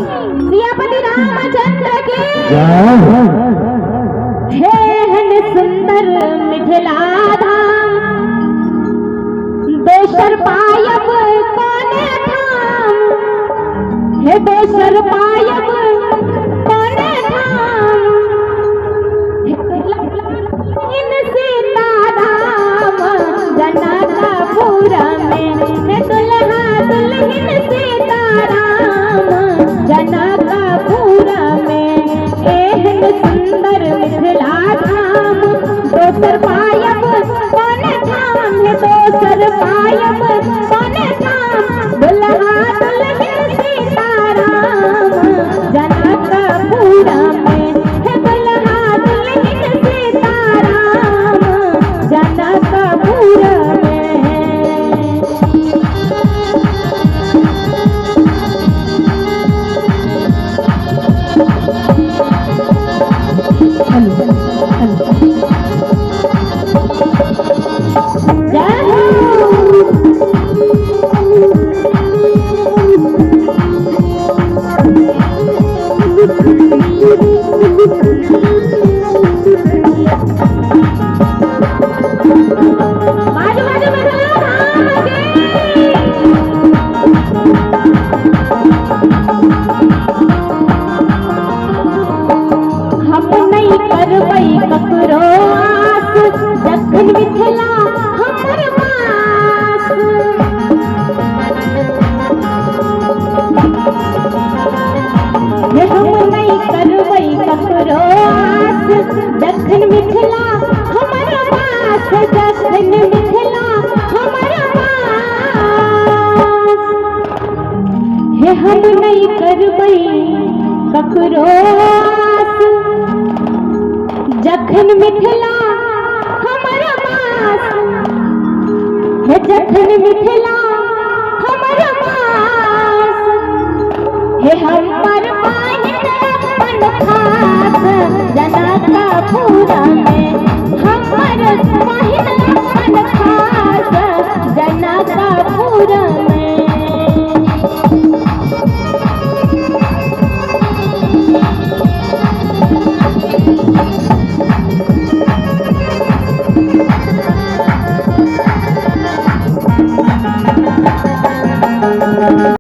सियापति रामचंद्र की हे हन सुंदर मिथिला धाम दोसर पायब कोने धाम हे दोसर पायब कोने धाम इन सीताराम जनकपुर में हे दुल्हा दुल्हन सीताराम जनकपुर में एहन सुंदर मिथिला धाम दोसर पायब कोने धाम हे दोसर पायब कोने धाम दुल्हा दुल्हन सीताराम जनकपुर में हे दुल्हा दुल्हन सीताराम जनकपुर में। दक्षिण मिथिला हमर पास दक्षिण मिथिला हमर पास हे हम नहीं करबै ककरो आस जखन मिथिला हमर पास हे जखन मिथिला हमर पास हे हम पर पायन अपन खास जनकपुर में